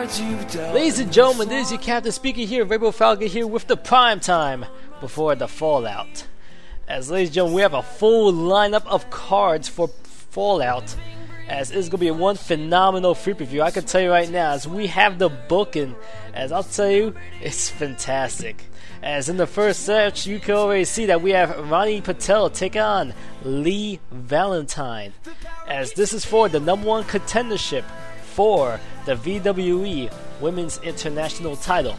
Ladies and gentlemen, this is your captain speaking here, Rainbow Falcon here with the prime time before the Fallout. As ladies and gentlemen, we have a full lineup of cards for Fallout, as it's going to be one phenomenal free preview. I can tell you right now, as we have the booking, as I'll tell you, it's fantastic. As in the first search, you can already see that we have Ronnie Patel take on Lee Valentine, as this is for the #1 contendership for the VWE Women's International title.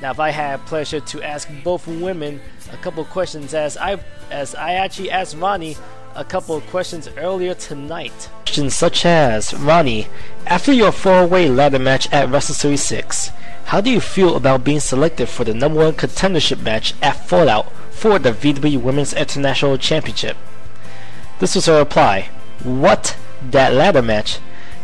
Now, if I had pleasure to ask both women a couple questions, as I actually asked Ronnie a couple of questions earlier tonight. Questions such as, Ronnie, after your 4-way ladder match at Wrestle Series 6, how do you feel about being selected for the #1 contendership match at Fallout for the VWE Women's International Championship? This was her reply. What? That ladder match?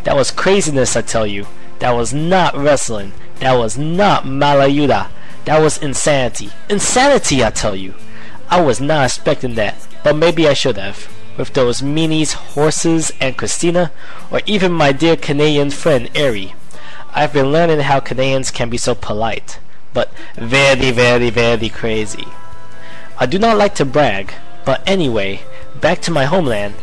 That was craziness, I tell you. That was not wrestling. That was not Malayuda. That was insanity. Insanity, I tell you. I was not expecting that, but maybe I should have. With those meanies, horses, and Christina, or even my dear Canadian friend Ari. I've been learning how Canadians can be so polite, but very, very, very crazy. I do not like to brag, but anyway, back to my homeland.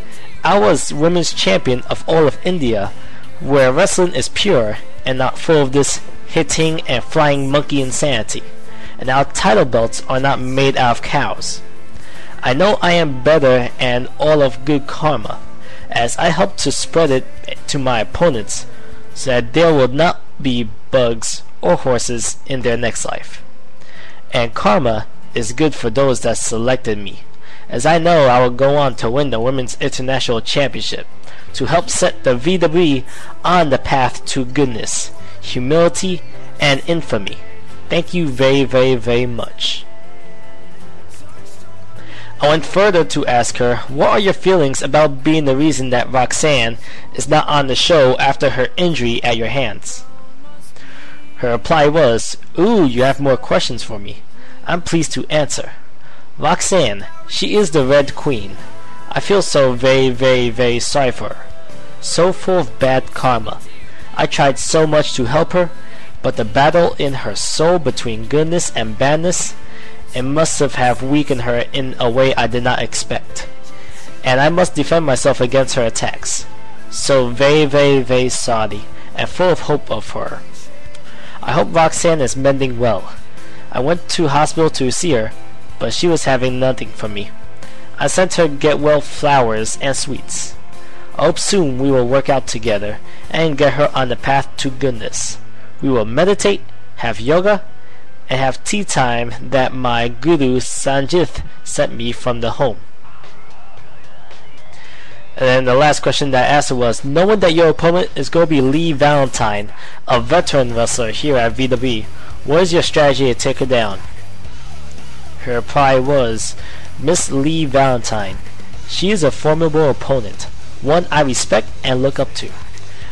I was women's champion of all of India, where wrestling is pure and not full of this hitting and flying monkey insanity, and our title belts are not made out of cows. I know I am better and all of good karma, as I help to spread it to my opponents so that there will not be bugs or horses in their next life. And karma is good for those that selected me, as I know I will go on to win the Women's International Championship, to help set the VWE on the path to goodness, humility, and infamy. Thank you very, very, very much. I went further to ask her, what are your feelings about being the reason that Roxanne is not on the show after her injury at your hands? Her reply was, ooh, you have more questions for me. I'm pleased to answer. Roxanne, she is the Red Queen. I feel so very, very, very sorry for her. So full of bad karma. I tried so much to help her, but the battle in her soul between goodness and badness, it must have weakened her in a way I did not expect. And I must defend myself against her attacks. So very, very, very sorry, and full of hope of her. I hope Roxanne is mending well. I went to hospital to see her, but she was having nothing from me. I sent her get well flowers and sweets. I hope soon we will work out together and get her on the path to goodness. We will meditate, have yoga, and have tea time that my guru Sanjith sent me from the home. And then the last question that I asked her was, knowing that your opponent is going to be Lee Valentine, a veteran wrestler here at VWE, what is your strategy to take her down? Her reply was, Miss Lee Valentine. She is a formidable opponent, one I respect and look up to.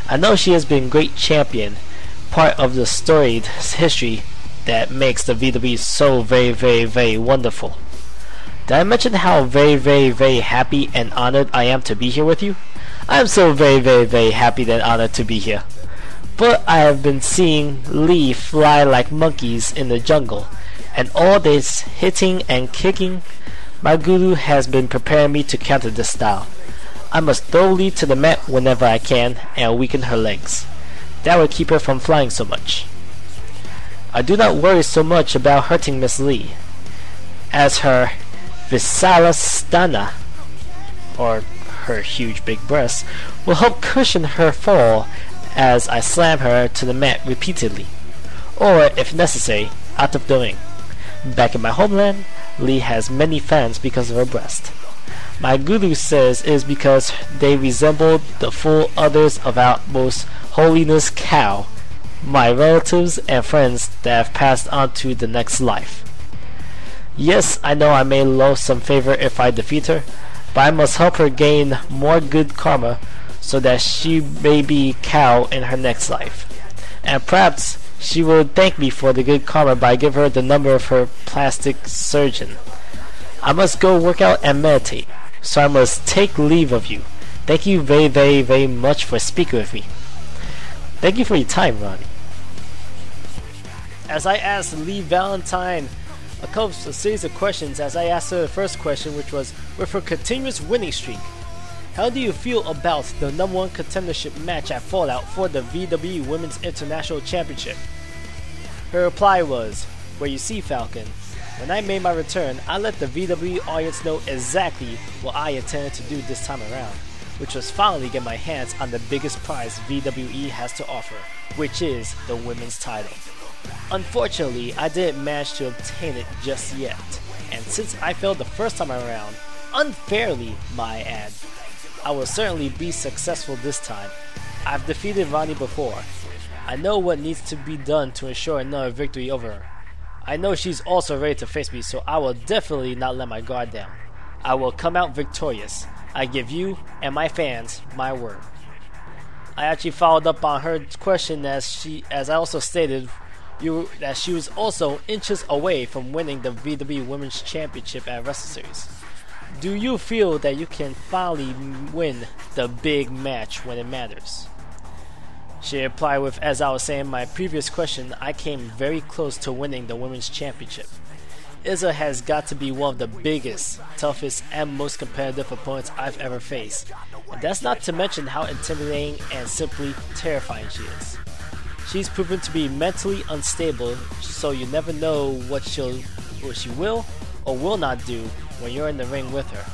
I know she has been great champion, part of the storied history that makes the VWE so very, very, very wonderful. Did I mention how very, very, very happy and honored I am to be here with you? I am so very, very, very happy and honored to be here. But I have been seeing Lee fly like monkeys in the jungle, and all this hitting and kicking, my guru has been preparing me to counter this style. I must throw Lee to the mat whenever I can and weaken her legs. That will keep her from flying so much. I do not worry so much about hurting Miss Lee, as her Visalasthana, or her huge big breasts, will help cushion her fall as I slam her to the mat repeatedly, or if necessary, out of the ring. Back in my homeland, Lee has many fans because of her breast. My guru says it is because they resemble the full udders of our most holiness cow, my relatives and friends that have passed on to the next life. Yes, I know I may lose some favor if I defeat her, but I must help her gain more good karma so that she may be cow in her next life. And perhaps she will thank me for the good karma by giving her the number of her plastic surgeon. I must go work out and meditate, so I must take leave of you. Thank you very, very, very much for speaking with me. Thank you for your time, Ronnie. as I asked Lee Valentine a series of questions. As I asked her the first question, which was, with her continuous winning streak, how do you feel about the #1 contendership match at Fallout for the VW Women's International Championship? Her reply was, well, you see, Falcon, when I made my return, I let the VW audience know exactly what I intended to do this time around, which was finally get my hands on the biggest prize VWE has to offer, which is the women's title. Unfortunately, I didn't manage to obtain it just yet, and since I failed the first time around, unfairly, my ad, I will certainly be successful this time. I've defeated Ronnie before. I know what needs to be done to ensure another victory over her. I know she's also ready to face me, so I will definitely not let my guard down. I will come out victorious. I give you and my fans my word. I actually followed up on her question as I also stated that she was also inches away from winning the VW Women's Championship at Wrestle Series. Do you feel that you can finally win the big match when it matters? She replied with, as I was saying in my previous question, I came very close to winning the Women's Championship. Izza has got to be one of the biggest, toughest, and most competitive opponents I've ever faced. And that's not to mention how intimidating and simply terrifying she is. She's proven to be mentally unstable, so you never know what she will or will not do when you're in the ring with her.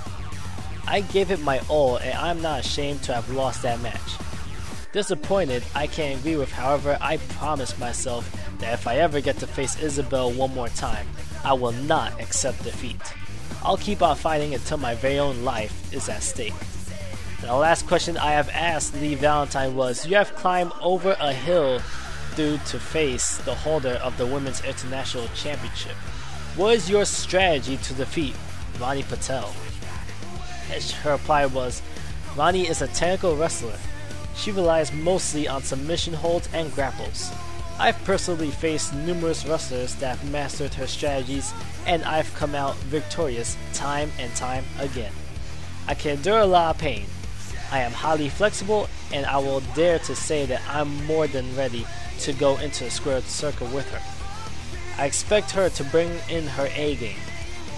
I gave it my all, and I'm not ashamed to have lost that match. Disappointed, I can't agree with, however, I promised myself that if I ever get to face Isabel one more time, I will not accept defeat. I'll keep on fighting until my very own life is at stake. And the last question I have asked Lee Valentine was, you have climbed over a hill to face the holder of the Women's International Championship. What is your strategy to defeat Ronnie Patel? Her reply was, Ronnie is a technical wrestler. She relies mostly on submission holds and grapples. I've personally faced numerous wrestlers that have mastered her strategies, and I've come out victorious time and time again. I can endure a lot of pain. I am highly flexible, and I will dare to say that I'm more than ready to go into a squared circle with her. I expect her to bring in her A game.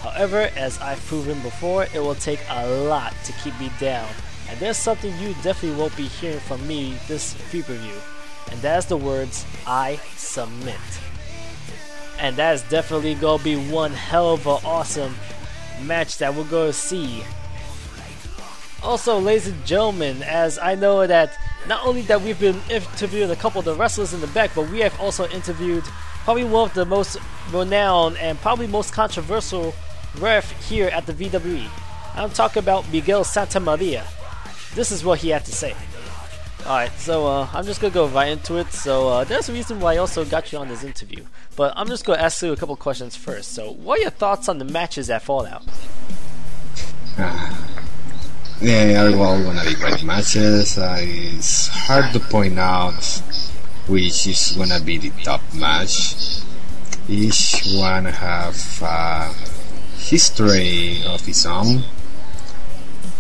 However, as I've proven before, it will take a lot to keep me down, and there's something you definitely won't be hearing from me this pay-per-view, and that's the words, I submit. And that is definitely going to be one hell of an awesome match that we're going to see. Also, ladies and gentlemen, as I know that not only that we've been interviewing a couple of the wrestlers in the back, but we have also interviewed probably one of the most renowned and probably most controversial ref here at the VWE. I'm talking about Miguel Santamaria. This is what he had to say. Alright, so I'm just going to go right into it. So there's a reason why I also got you on this interview. But I'm just going to ask you a couple questions first. So what are your thoughts on the matches at Fallout? They are all gonna be great matches. It's hard to point out which is gonna be the top match. Each one have a history of its own.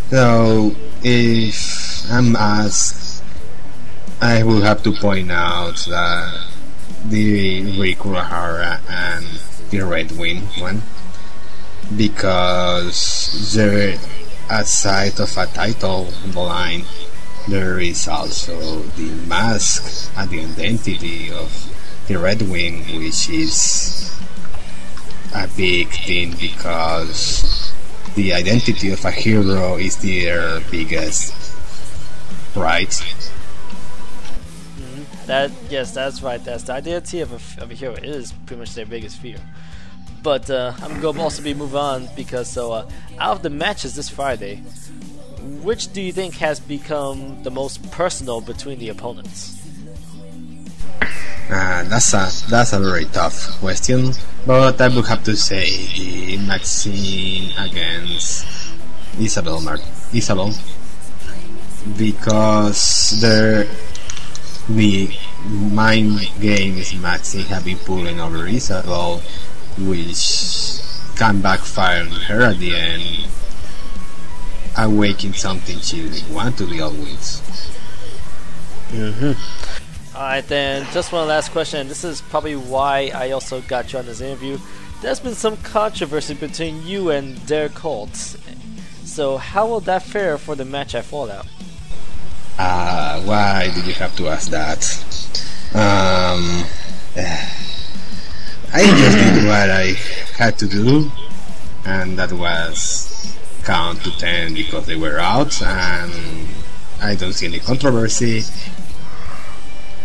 So if I'm asked, I will have to point out that the Rick Rahara and the Red Wing one, because they're aside of a title on the line, there is also the mask and the identity of the Red Wing, which is a big thing because the identity of a hero is their biggest right. Yes, that's right. That's the identity of a hero. It is pretty much their biggest fear. But I'm going to also be moving on because out of the matches this Friday, which do you think has become the most personal between the opponents? That's a very tough question, but I would have to say the Maxine against Isabel, because the mind games Maxine have been pulling over Isabel, which can backfire on her at the end, awaken something she didn't want to deal with. Alright then, just one last question. This is probably why I also got you on this interview. There's been some controversy between you and Derek Holt. So how will that fare for the match at Fallout? Why did you have to ask that? I just did what I had to do, and that was count to 10 because they were out, and I don't see any controversy.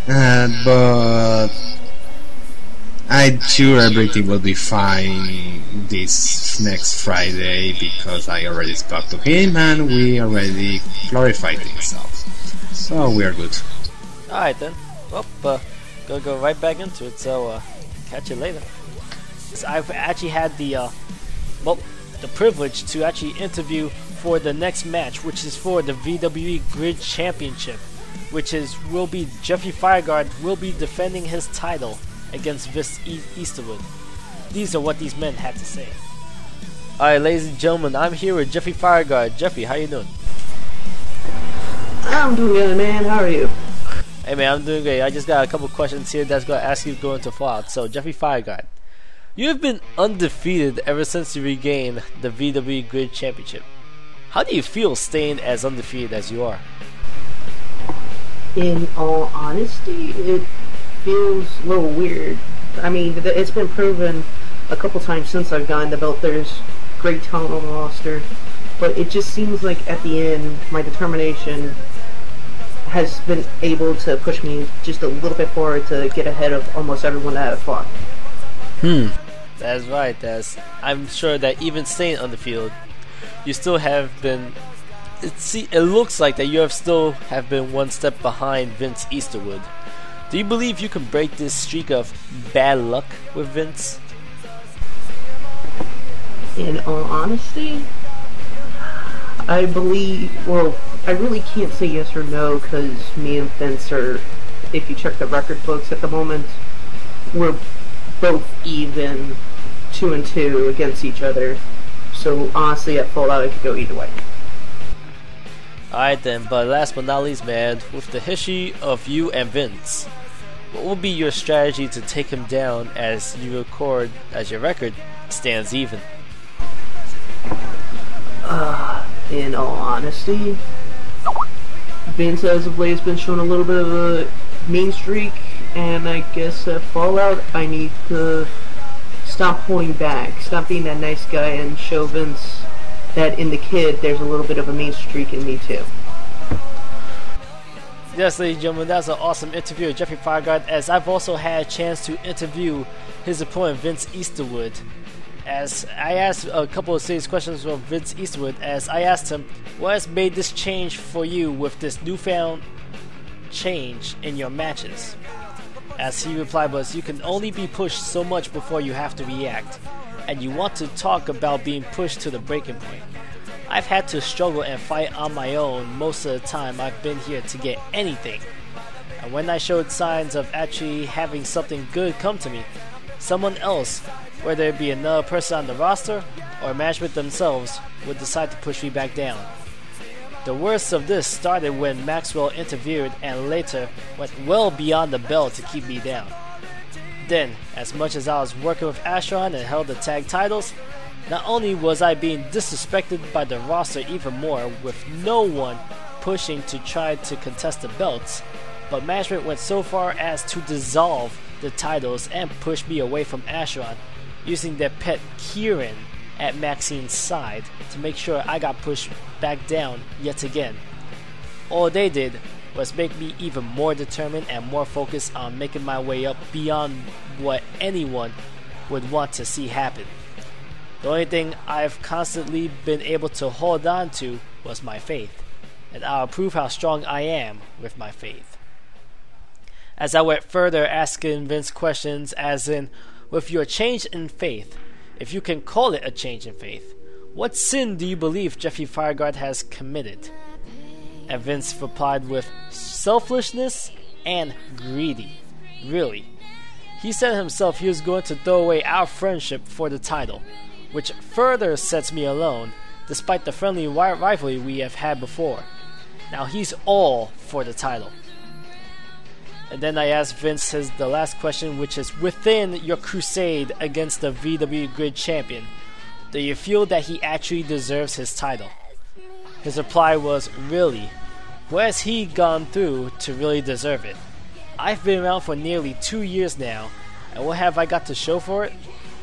But I'm sure everything will be fine this next Friday because I already spoke to him and we already clarified things. So we are good. Alright then. Well, gonna go right back into it, so catch you later. I've actually had the privilege to actually interview for the next match, which is for the VWE Grid Championship, which will be Jeffrey Fireguard will be defending his title against Vince Easterwood. These are what these men had to say. Alright, ladies and gentlemen, I'm here with Jeffrey Fireguard. Jeffrey, how you doing? I'm doing good, man. How are you? Hey man, I'm doing great. I just got a couple questions here that's gonna ask you to go into Fallout. So, Jeffrey Fireguard, you have been undefeated ever since you regained the VWE Grid Championship. How do you feel staying as undefeated as you are? In all honesty, it feels a little weird. I mean, it's been proven a couple times since I've gotten the belt. There's great talent on the roster, but it just seems like at the end, my determination has been able to push me just a little bit forward to get ahead of almost everyone that I've fought. That's right. I'm sure that even staying undefeated, you still have been. It looks like that you have been one step behind Vince Easterwood. Do you believe you can break this streak of bad luck with Vince? In all honesty, I believe. Well, I really can't say yes or no because me and Vince are. If you check the record books at the moment, we're both even 2-2 against each other. So honestly, at Fallout, it could go either way. Alright then, but last but not least, man, with the history of you and Vince, what will be your strategy to take him down as your record stands even? In all honesty, Vince as of late has been showing a little bit of a mean streak, and I guess at Fallout I need to stop holding back, stop being that nice guy, and show Vince that in the kid there's a little bit of a mean streak in me too. Yes, ladies and gentlemen, that's an awesome interview with Jeffrey Fireguard, as I've also had a chance to interview his opponent Vince Easterwood. As I asked a couple of serious questions from Vince Easterwood, as I asked him, what has made this change for you with this newfound change in your matches? As he replied was, you can only be pushed so much before you have to react, and you want to talk about being pushed to the breaking point. I've had to struggle and fight on my own most of the time I've been here to get anything. And when I showed signs of actually having something good come to me, someone else, whether it be another person on the roster or management themselves, would decide to push me back down. The worst of this started when Maxwell interfered and later went well beyond the bell to keep me down. Then, as much as I was working with Astron and held the tag titles, not only was I being disrespected by the roster even more with no one pushing to try to contest the belts, but management went so far as to dissolve the titles and push me away from Astron, using their pet Kieran at Maxine's side to make sure I got pushed back down yet again. All they did was make me even more determined and more focused on making my way up beyond what anyone would want to see happen. The only thing I've constantly been able to hold on to was my faith, and I'll prove how strong I am with my faith. As I went further asking Vince questions as in, with your change in faith, if you can call it a change in faith, what sin do you believe Jeffrey Fireguard has committed? And Vince replied with selfishness and greedy. Really. He said himself he was going to throw away our friendship for the title, which further sets me alone, despite the friendly rivalry we have had before. Now he's all for the title. And then I asked Vince the last question, which is, within your crusade against the VW Grid Champion, do you feel that he actually deserves his title? His reply was, really? What has he gone through to really deserve it? I've been around for nearly 2 years now, and what have I got to show for it?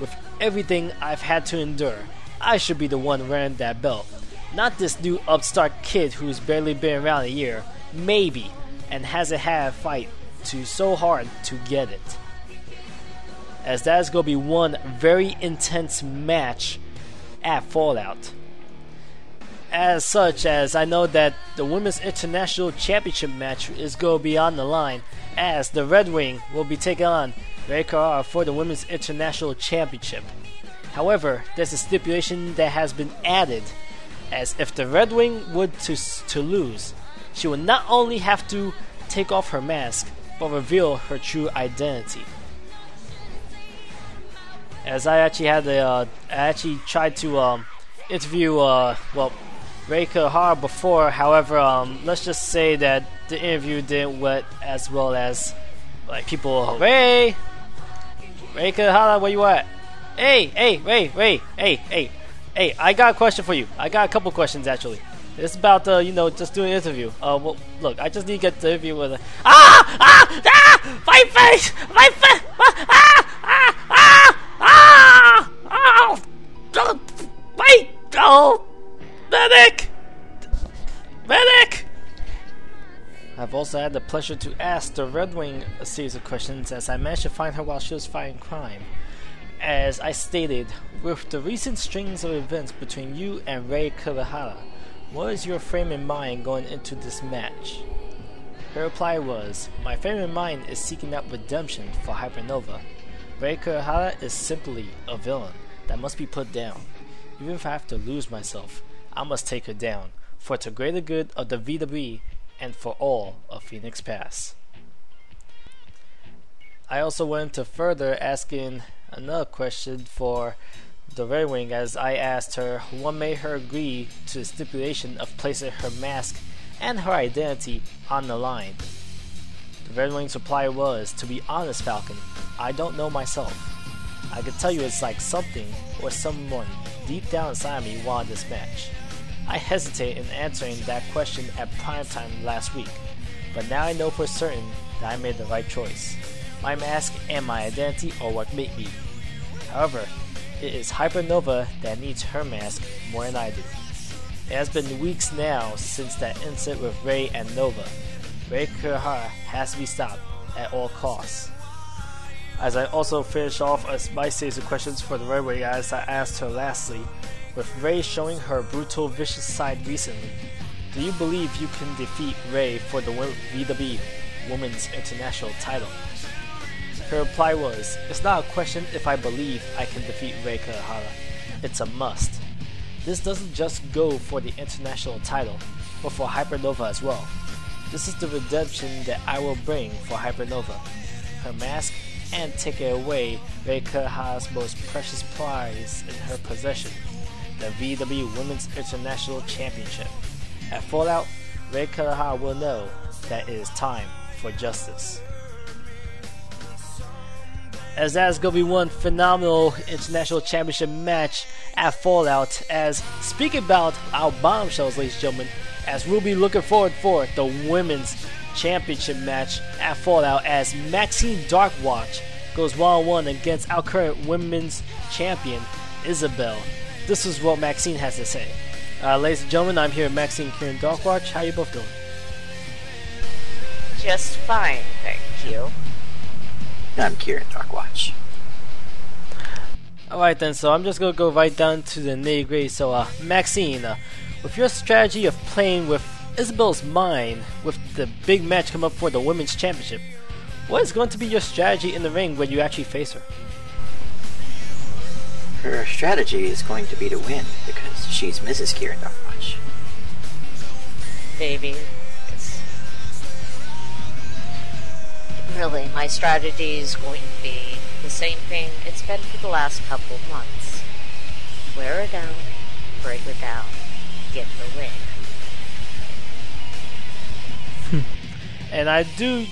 With everything I've had to endure, I should be the one wearing that belt. Not this new upstart kid who's barely been around a year, maybe, and hasn't had a fight so hard to get it. As that is going to be one very intense match at Fallout. As such, as I know that the Women's International Championship match is going to be on the line, as the Red Wing will be taking on Ray Carrara for the Women's International Championship. However, there's a stipulation that has been added, as if the Red Wing would to lose, she will not only have to take off her mask, but reveal her true identity. As I actually had I actually tried to interview Ray Carrara before. However, let's just say that the interview didn't went as well as like people. Ray Carrara, where you at? Hey, Ray, I got a question for you. I got a couple questions actually. It's about just doing an interview. Well, look, I just need to get the interview with my face, wait, medic. I've also had the pleasure to ask the Red Wing a series of questions, as I managed to find her while she was fighting crime. As I stated, with the recent strings of events between you and Ray Carrara, what is your frame of mind going into this match? Her reply was, my frame of mind is seeking out redemption for Hypernova. Ray Carrara is simply a villain that must be put down. Even if I have to lose myself, I must take her down, for the greater good of the VWE and for all of Phoenix Pass. I also went to further asking another question for the Red Wing, as I asked her what made her agree to the stipulation of placing her mask and her identity on the line. The Red Wing's reply was, to be honest, Falcon, I don't know myself. I can tell you it's like something or someone deep down inside me wanted this match. I hesitated in answering that question at Primetime last week, but now I know for certain that I made the right choice. My mask and my identity are what make me. However, it is Hypernova that needs her mask more than I do. It has been weeks now since that incident with Ray and Nova. Ray Carrara has to be stopped at all costs. As I also finish off my series of questions for the Red Wing, as I asked her lastly, with Ray showing her brutal, vicious side recently, do you believe you can defeat Ray for the VW Women's International title? Her reply was, it's not a question if I believe I can defeat Ray Carrara, it's a must. This doesn't just go for the international title, but for Hypernova as well. This is the redemption that I will bring for Hypernova. Her mask, and taking away Ray Carrara's most precious prize in her possession, the VW Women's International Championship. At Fallout, Ray Carrara will know that it is time for justice. As that is going to be one phenomenal international championship match at Fallout. As speaking about our bombshells, ladies and gentlemen, as we'll be looking forward for the women's championship match at Fallout, as Maxine Darkwatch goes 1-on-1 against our current women's champion, Isabel. This is what Maxine has to say. Ladies and gentlemen, I'm here with Maxine, Kieran, Darkwatch. How you both doing? Just fine, thank you. I'm Kieran, Darkwatch. Alright then, so I'm just going to go right down to the nitty gritty. So Maxine, with your strategy of playing with Isabel's mind with the big match come up for the women's championship, what is going to be your strategy in the ring when you actually face her? Her strategy is going to be to win, because she's Mrs. Kieran Darkwatch. Baby, really, my strategy is going to be the same thing it's been for the last couple months. Wear her down, break her down, get the win. And I do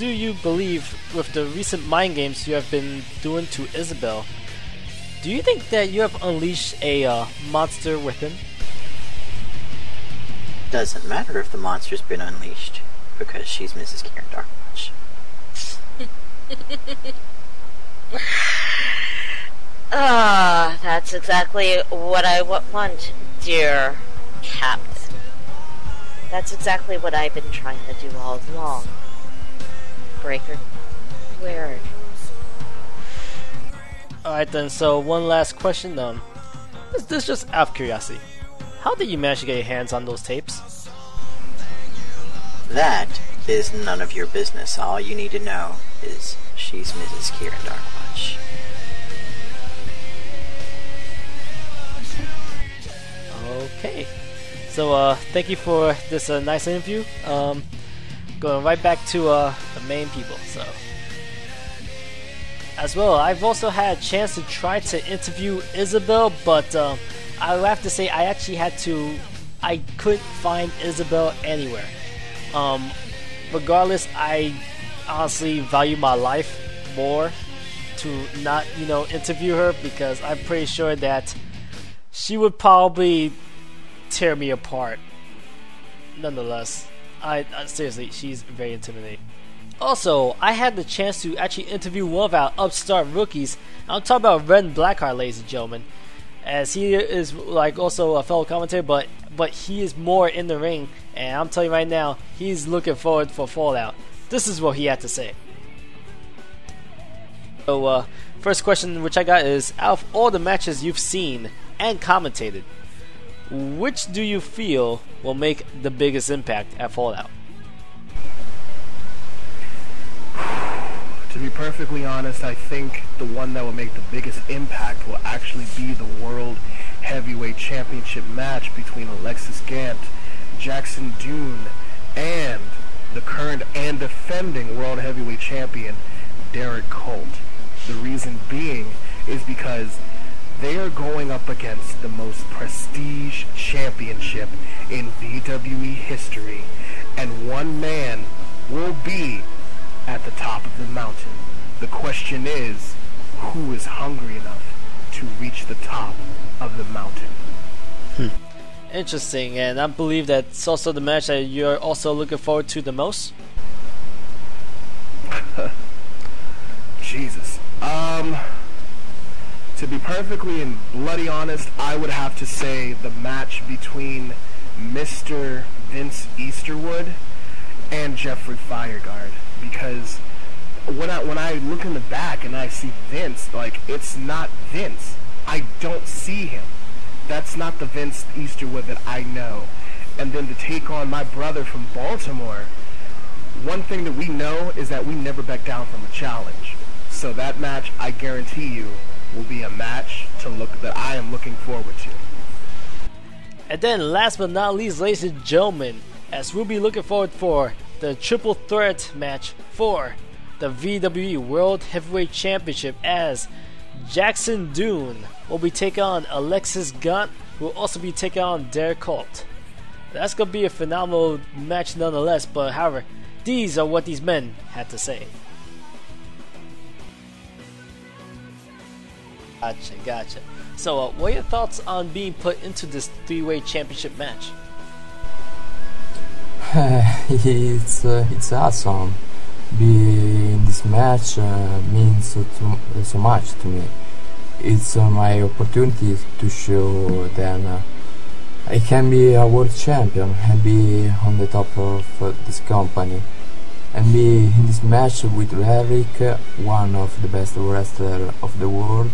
you believe with the recent mind games you have been doing to Isabel, do you think that you have unleashed a monster within? Doesn't matter if the monster's been unleashed, because she's Mrs. Karen Darkwatch. That's exactly what I want, dear Captain. That's exactly what I've been trying to do all along. Breaker squared. Alright then, so one last question. This just out of curiosity. How did you manage to get your hands on those tapes? That is none of your business. All you need to know is she's Mrs. Karen Darkwatch. Okay. So, thank you for this nice interview. Going right back to the main people. So, as well, I've also had a chance to try to interview Isabel, but I will have to say I couldn't find Isabel anywhere. Regardless, I honestly value my life more to not, interview her, because I'm pretty sure that she would probably tear me apart. Nonetheless, I seriously, she's very intimidating. Also, I had the chance to actually interview one of our upstart rookies. I'm talking about Ren Blackheart, ladies and gentlemen, as he is also a fellow commentator, but he is more in the ring, and I'm telling you right now, he's looking forward for Fallout. This is what he had to say. So, first question which I got is, out of all the matches you've seen and commentated, which do you feel will make the biggest impact at Fallout? To be perfectly honest, I think the one that will make the biggest impact will actually be the World Heavyweight Championship match between Alexis Gant, Jackson Dune, and the current and defending World Heavyweight Champion, Derek Colt. The reason being is because they are going up against the most prestige championship in WWE history, and one man will be at the top of the mountain. The question is, who is hungry enough to reach the top of the mountain? Interesting, and I believe that's also the match that you're also looking forward to the most? Jesus. To be perfectly and bloody honest, I would have to say the match between Mr. Vince Easterwood and Jeffrey Fireguard, because when I look in the back and I see Vince, it's not Vince. I don't see him. That's not the Vince Easterwood that I know. And then to take on my brother from Baltimore, one thing that we know is that we never back down from a challenge. So that match, I guarantee you, will be a match that I am looking forward to. And then last but not least, ladies and gentlemen, as we'll be looking forward for the triple threat match for the VWE World Heavyweight Championship, as Jackson Dune will be taking on Alexis Gant, who will also be taking on Derek Colt. That's going to be a phenomenal match nonetheless, but however, these are what these men had to say. Gotcha. So, what are your thoughts on being put into this three-way championship match? It's awesome. Being in this match means so much to me. It's my opportunity to show that I can be a world champion and be on the top of this company, and be in this match with Eric, one of the best wrestlers of the world.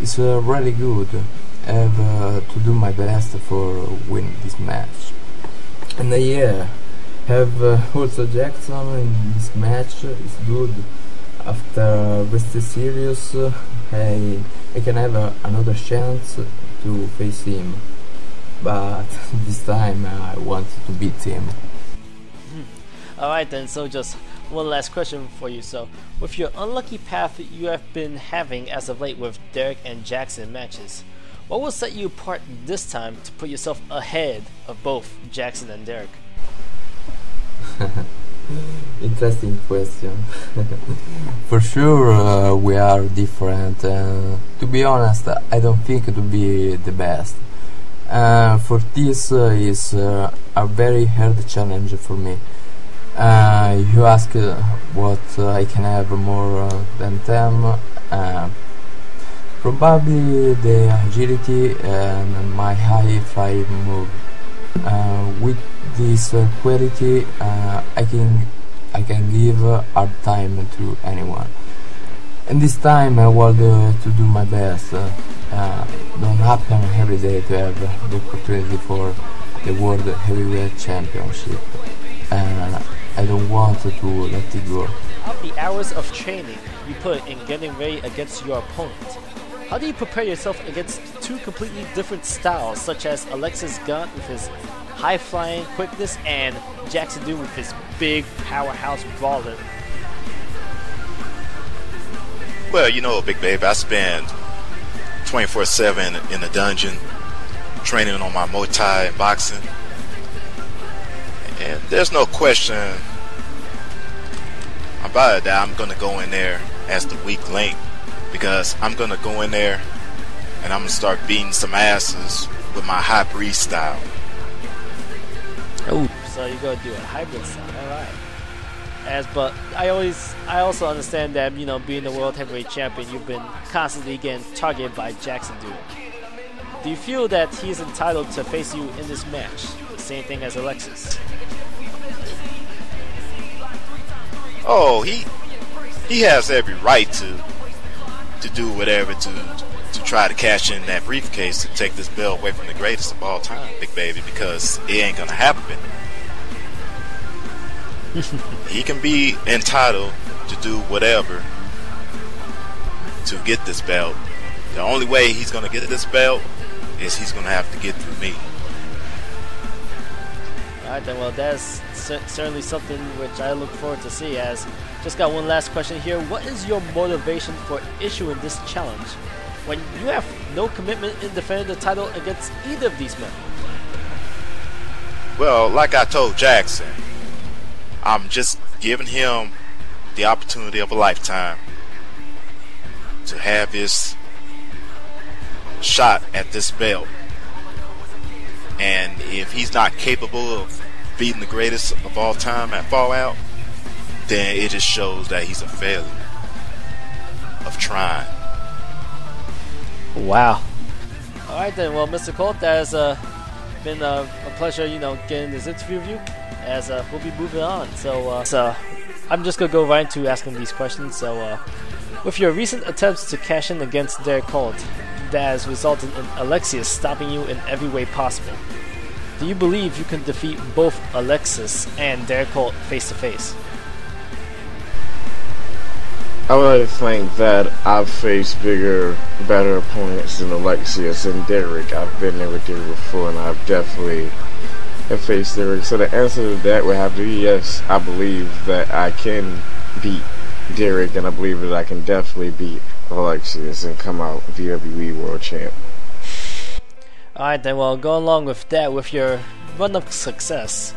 It's really good. I have to do my best for win this match. And have also Jackson in this match. It's good. After Rest Serious, I can have another chance to face him. But this time I want to beat him. Alright then, so just one last question for you. So, with your unlucky path that you have been having as of late with Derek and Jackson matches, what will set you apart this time to put yourself ahead of both Jackson and Derek? Interesting question. For sure, we are different. To be honest, I don't think to be the best. For this is a very hard challenge for me. You ask what I can have more than them. Probably the agility and my high fly move. With this quality, I can give hard time to anyone. And this time I want to do my best. Don't happen every day to have the opportunity for the World Heavyweight Championship. And I don't want to let it go. Of the hours of training you put in getting ready against your opponent, how do you prepare yourself against two completely different styles, such as Alexis Gaunt with his high-flying quickness and Jackson Duke with his big powerhouse brawler? Well, you know, Big Babe, I spend 24/7 in the dungeon training on my Muay Thai and boxing. And there's no question about it that I'm going to go in there as the weak link, because I'm going to go in there and I'm going to start beating some asses with my hybrid style. Oh, so you're going to do a hybrid style, alright. But I also understand that, you know, being the World Heavyweight Champion, you've been constantly getting targeted by Jackson Duke. Do you feel that he's entitled to face you in this match? The same thing as Alexis. Oh, he has every right to do whatever to try to cash in that briefcase to take this belt away from the greatest of all time, Big Baby, because it ain't gonna happen. He can be entitled to do whatever to get this belt. The only way he's gonna get this belt is he's gonna have to get through me. Alright then, well, that's certainly something which I look forward to see. As just got one last question here. What is your motivation for issuing this challenge when you have no commitment in defending the title against either of these men? Well, like I told Jackson, I'm just giving him the opportunity of a lifetime to have his shot at this belt. And if he's not capable of beating the greatest of all time at Fallout, then it just shows that he's a failure of trying. Wow. Alright then, well, Mr. Colt, that has been a pleasure, you know, getting this interview with you, as we'll be moving on. So I'm just going to go right into asking these questions. So with your recent attempts to cash in against Derek Colt, that has resulted in Alexius stopping you in every way possible. Do you believe you can defeat both Alexis and Derek Colt face to face? I would like to think that I've faced bigger, better opponents than Alexius and Derek. I've been there with Derek before, and I've definitely have faced Derek. So the answer to that would have to be yes. I believe that I can beat Derek, and I believe that I can definitely beat Alexius and come out WWE World Champ. Alright then, well, go along with that, with your run of success,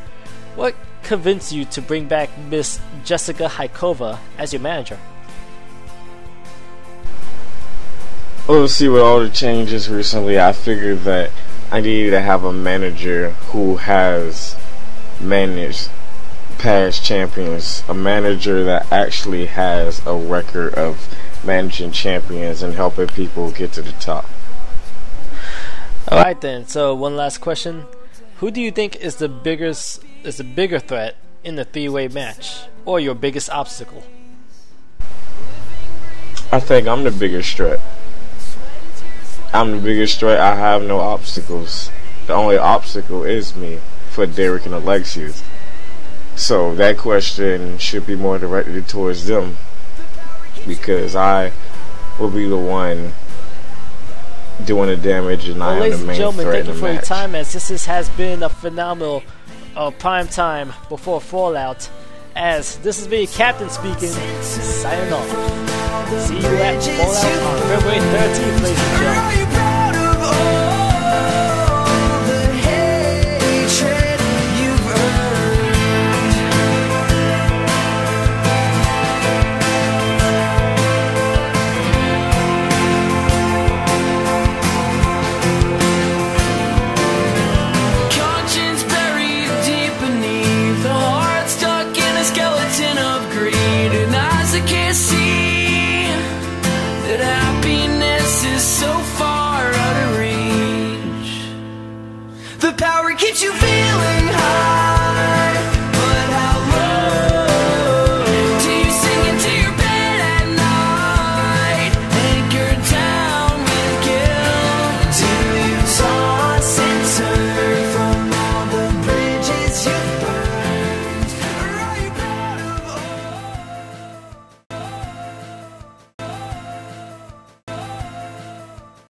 what convinced you to bring back Miss Jessica Haikova as your manager? Well, see, with all the changes recently, I figured that I needed to have a manager who has managed past champions, a manager that actually has a record of managing champions and helping people get to the top. Alright then, so one last question. Who do you think is the bigger threat in the three-way match, or your biggest obstacle? I think I'm the biggest threat. I'm the biggest threat. I have no obstacles. The only obstacle is me for Derek and Alexius. So that question should be more directed towards them, because I will be the one doing the damage, and I am the main threat in the match. Ladies and gentlemen, thank you for your time, as this has been a phenomenal prime time before Fallout. As this has been your captain speaking, signing off. See you at Fallout on February 13th, ladies and gentlemen.